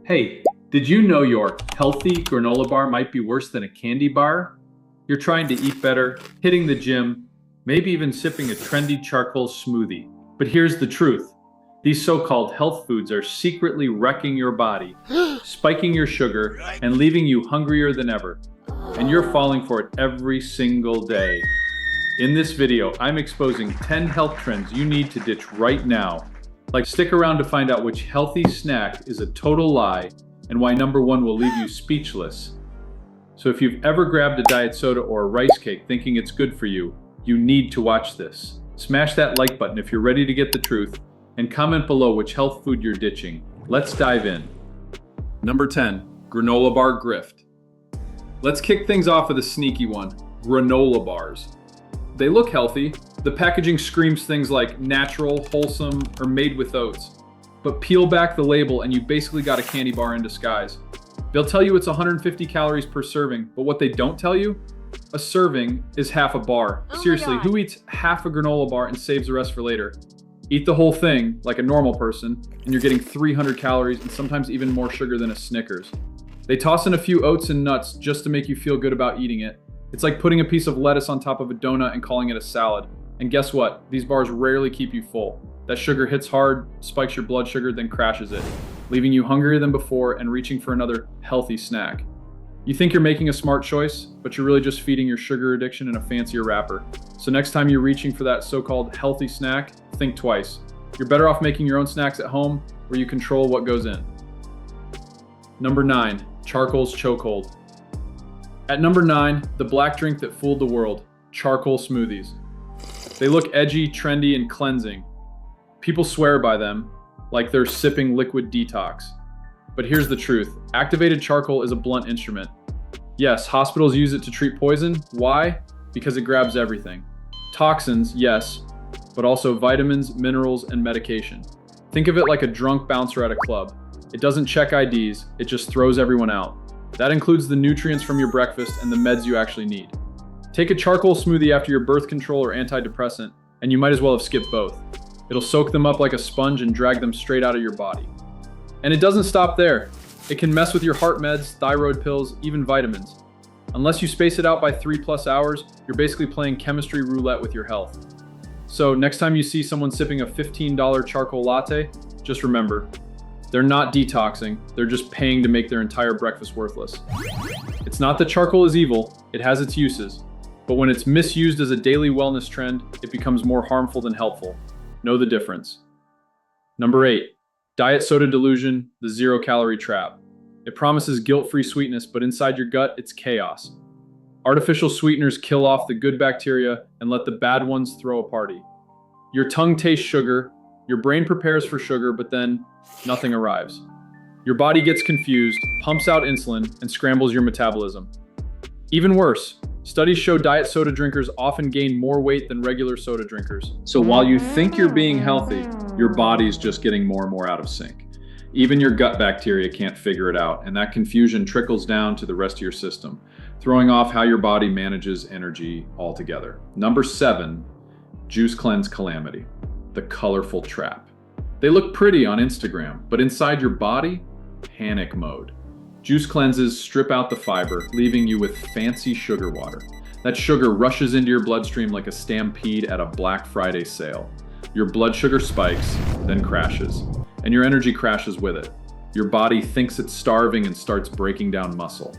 Hey, did you know your healthy granola bar might be worse than a candy bar? You're trying to eat better, hitting the gym, maybe even sipping a trendy charcoal smoothie. But here's the truth. These so-called health foods are secretly wrecking your body, spiking your sugar, and leaving you hungrier than ever. And you're falling for it every single day. In this video, I'm exposing 10 health trends you need to ditch right now. Like, stick around to find out which healthy snack is a total lie and why number one will leave you speechless. So if you've ever grabbed a diet soda or a rice cake thinking it's good for you, you need to watch this. Smash that like button if you're ready to get the truth, and comment below which health food you're ditching. Let's dive in. Number 10, granola bar grift. Let's kick things off with a sneaky one, granola bars. They look healthy. The packaging screams things like natural, wholesome, or made with oats. But peel back the label and you basically got a candy bar in disguise. They'll tell you it's 150 calories per serving, but what they don't tell you? A serving is half a bar. Seriously, who eats half a granola bar and saves the rest for later? Eat the whole thing, like a normal person, and you're getting 300 calories and sometimes even more sugar than a Snickers. They toss in a few oats and nuts just to make you feel good about eating it. It's like putting a piece of lettuce on top of a donut and calling it a salad. And guess what? These bars rarely keep you full. That sugar hits hard, spikes your blood sugar, then crashes it, leaving you hungrier than before and reaching for another healthy snack. You think you're making a smart choice, but you're really just feeding your sugar addiction in a fancier wrapper. So next time you're reaching for that so-called healthy snack, think twice. You're better off making your own snacks at home where you control what goes in. Number 9, charcoal's chokehold. At number 9, the black drink that fooled the world, charcoal smoothies. They look edgy, trendy, and cleansing. People swear by them, like they're sipping liquid detox. But here's the truth. Activated charcoal is a blunt instrument. Yes, hospitals use it to treat poison. Why? Because it grabs everything. Toxins, yes, but also vitamins, minerals, and medication. Think of it like a drunk bouncer at a club. It doesn't check IDs, it just throws everyone out. That includes the nutrients from your breakfast and the meds you actually need. Take a charcoal smoothie after your birth control or antidepressant, and you might as well have skipped both. It'll soak them up like a sponge and drag them straight out of your body. And it doesn't stop there. It can mess with your heart meds, thyroid pills, even vitamins. Unless you space it out by 3+ hours, you're basically playing chemistry roulette with your health. So next time you see someone sipping a $15 charcoal latte, just remember, they're not detoxing, they're just paying to make their entire breakfast worthless. It's not that charcoal is evil, it has its uses. But when it's misused as a daily wellness trend, it becomes more harmful than helpful. Know the difference. Number 8, diet soda delusion, the 0-calorie trap. It promises guilt-free sweetness, but inside your gut, it's chaos. Artificial sweeteners kill off the good bacteria and let the bad ones throw a party. Your tongue tastes sugar, your brain prepares for sugar, but then nothing arrives. Your body gets confused, pumps out insulin, and scrambles your metabolism. Even worse, studies show diet soda drinkers often gain more weight than regular soda drinkers. So while you think you're being healthy, your body's just getting more and more out of sync. Even your gut bacteria can't figure it out, and that confusion trickles down to the rest of your system, throwing off how your body manages energy altogether. Number 7, juice cleanse calamity, the colorful trap. They look pretty on Instagram, but inside your body, panic mode. Juice cleanses strip out the fiber, leaving you with fancy sugar water. That sugar rushes into your bloodstream like a stampede at a Black Friday sale. Your blood sugar spikes, then crashes, and your energy crashes with it. Your body thinks it's starving and starts breaking down muscle.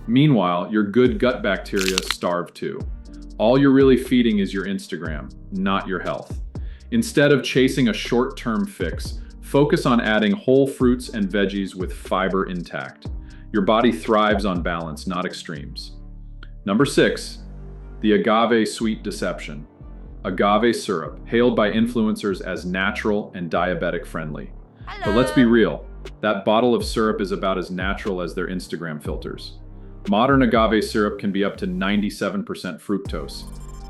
Meanwhile, your good gut bacteria starve too. All you're really feeding is your Instagram, not your health. Instead of chasing a short-term fix, focus on adding whole fruits and veggies with fiber intact. Your body thrives on balance, not extremes. Number 6, the agave sweet deception. Agave syrup, hailed by influencers as natural and diabetic friendly. But let's be real, that bottle of syrup is about as natural as their Instagram filters. Modern agave syrup can be up to 97% fructose.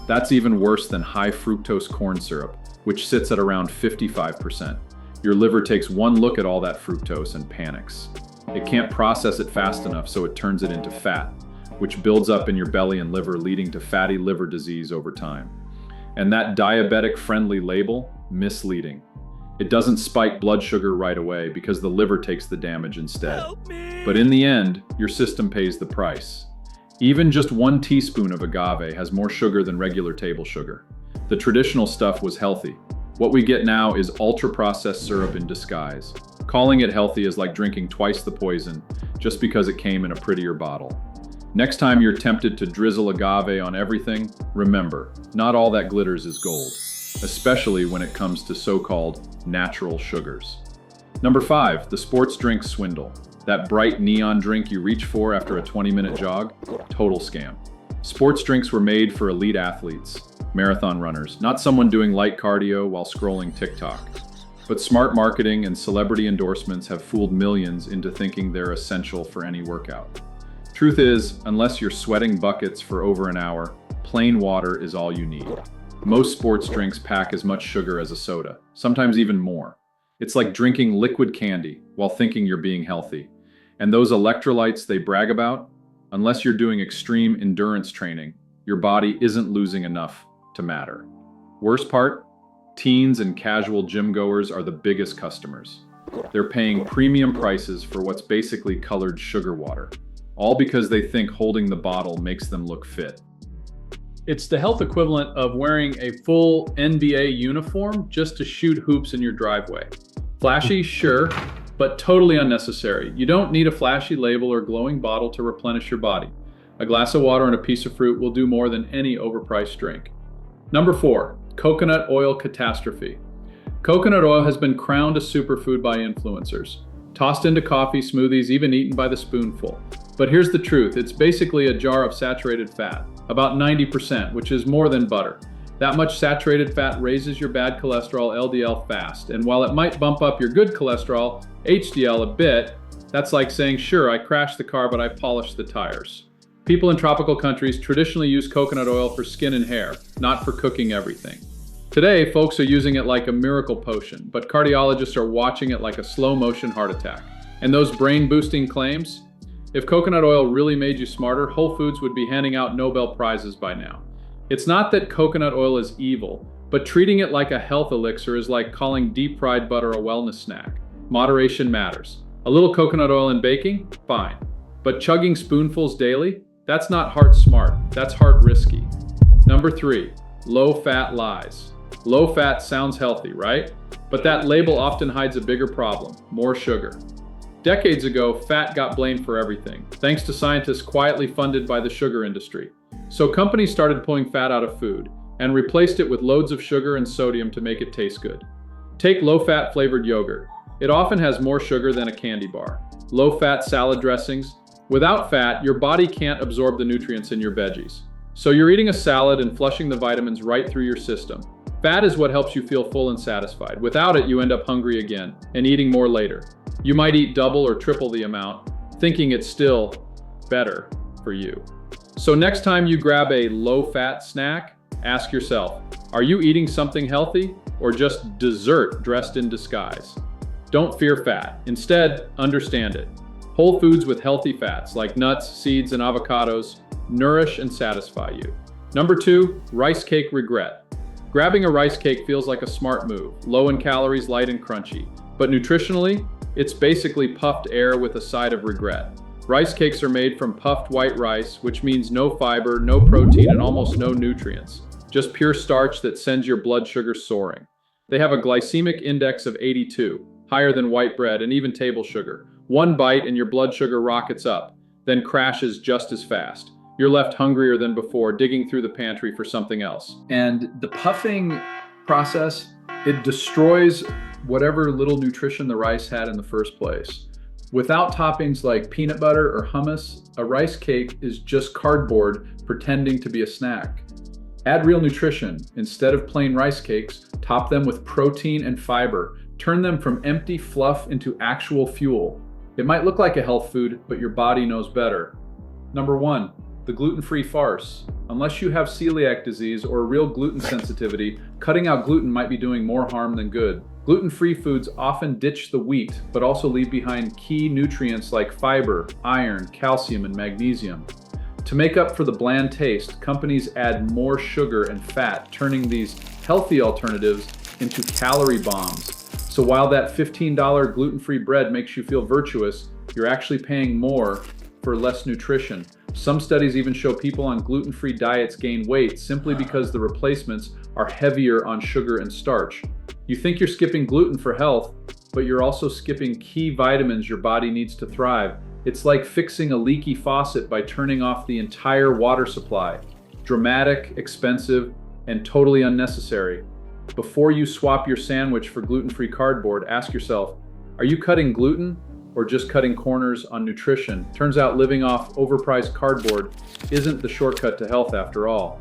That's even worse than high fructose corn syrup, which sits at around 55%. Your liver takes one look at all that fructose and panics. It can't process it fast enough, so it turns it into fat, which builds up in your belly and liver, leading to fatty liver disease over time. And that diabetic-friendly label, misleading. It doesn't spike blood sugar right away because the liver takes the damage instead. Help me! But in the end, your system pays the price. Even just 1 teaspoon of agave has more sugar than regular table sugar. The traditional stuff was healthy. What we get now is ultra-processed syrup in disguise. Calling it healthy is like drinking twice the poison just because it came in a prettier bottle. Next time you're tempted to drizzle agave on everything, remember, not all that glitters is gold, especially when it comes to so-called natural sugars. Number 5, the sports drink swindle. That bright neon drink you reach for after a 20-minute jog? Total scam. Sports drinks were made for elite athletes, marathon runners, not someone doing light cardio while scrolling TikTok. But smart marketing and celebrity endorsements have fooled millions into thinking they're essential for any workout. Truth is, unless you're sweating buckets for over an hour, plain water is all you need. Most sports drinks pack as much sugar as a soda, sometimes even more. It's like drinking liquid candy while thinking you're being healthy. And those electrolytes they brag about, unless you're doing extreme endurance training, your body isn't losing enough to matter. Worst part? Teens and casual gym goers are the biggest customers. They're paying premium prices for what's basically colored sugar water, all because they think holding the bottle makes them look fit. It's the health equivalent of wearing a full NBA uniform just to shoot hoops in your driveway. Flashy, sure, but totally unnecessary. You don't need a flashy label or glowing bottle to replenish your body. A glass of water and a piece of fruit will do more than any overpriced drink. Number 4, coconut oil catastrophe. Coconut oil has been crowned a superfood by influencers, tossed into coffee, smoothies, even eaten by the spoonful. But here's the truth, it's basically a jar of saturated fat, about 90%, which is more than butter. That much saturated fat raises your bad cholesterol LDL fast, and while it might bump up your good cholesterol HDL a bit, that's like saying, sure, I crashed the car, but I polished the tires. People in tropical countries traditionally use coconut oil for skin and hair, not for cooking everything. Today, folks are using it like a miracle potion, but cardiologists are watching it like a slow-motion heart attack. And those brain-boosting claims? If coconut oil really made you smarter, Whole Foods would be handing out Nobel Prizes by now. It's not that coconut oil is evil, but treating it like a health elixir is like calling deep-fried butter a wellness snack. Moderation matters. A little coconut oil in baking? Fine. But chugging spoonfuls daily? That's not heart smart, that's heart risky. Number 3, low-fat lies. Low fat sounds healthy, right? But that label often hides a bigger problem, more sugar. Decades ago, fat got blamed for everything, thanks to scientists quietly funded by the sugar industry. So companies started pulling fat out of food and replaced it with loads of sugar and sodium to make it taste good. Take low-fat flavored yogurt. It often has more sugar than a candy bar. Low-fat salad dressings. Without fat, your body can't absorb the nutrients in your veggies. So you're eating a salad and flushing the vitamins right through your system. Fat is what helps you feel full and satisfied. Without it, you end up hungry again and eating more later. You might eat double or triple the amount, thinking it's still better for you. So next time you grab a low-fat snack, ask yourself, are you eating something healthy or just dessert dressed in disguise? Don't fear fat. Instead, understand it. Whole foods with healthy fats like nuts, seeds, and avocados nourish and satisfy you. Number 2, rice cake regret. Grabbing a rice cake feels like a smart move, low in calories, light and crunchy. But nutritionally, it's basically puffed air with a side of regret. Rice cakes are made from puffed white rice, which means no fiber, no protein, and almost no nutrients. Just pure starch that sends your blood sugar soaring. They have a glycemic index of 82, higher than white bread and even table sugar. One bite and your blood sugar rockets up, then crashes just as fast. You're left hungrier than before, digging through the pantry for something else. And the puffing process, it destroys whatever little nutrition the rice had in the first place. Without toppings like peanut butter or hummus, a rice cake is just cardboard pretending to be a snack. Add real nutrition. Instead of plain rice cakes, top them with protein and fiber. Turn them from empty fluff into actual fuel. It might look like a health food, but your body knows better. Number 1, the gluten-free farce. Unless you have celiac disease or a real gluten sensitivity, cutting out gluten might be doing more harm than good. Gluten-free foods often ditch the wheat, but also leave behind key nutrients like fiber, iron, calcium, and magnesium. To make up for the bland taste, companies add more sugar and fat, turning these healthy alternatives into calorie bombs. So while that $15 gluten-free bread makes you feel virtuous, you're actually paying more for less nutrition. Some studies even show people on gluten-free diets gain weight simply because the replacements are heavier on sugar and starch. You think you're skipping gluten for health, but you're also skipping key vitamins your body needs to thrive. It's like fixing a leaky faucet by turning off the entire water supply. Dramatic, expensive, and totally unnecessary. Before you swap your sandwich for gluten-free cardboard, ask yourself, are you cutting gluten or just cutting corners on nutrition? Turns out living off overpriced cardboard isn't the shortcut to health after all.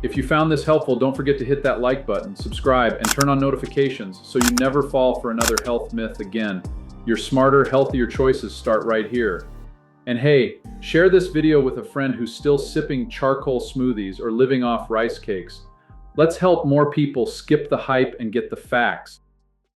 If you found this helpful, don't forget to hit that like button, subscribe, and turn on notifications so you never fall for another health myth again. Your smarter, healthier choices start right here. And hey, share this video with a friend who's still sipping charcoal smoothies or living off rice cakes. Let's help more people skip the hype and get the facts.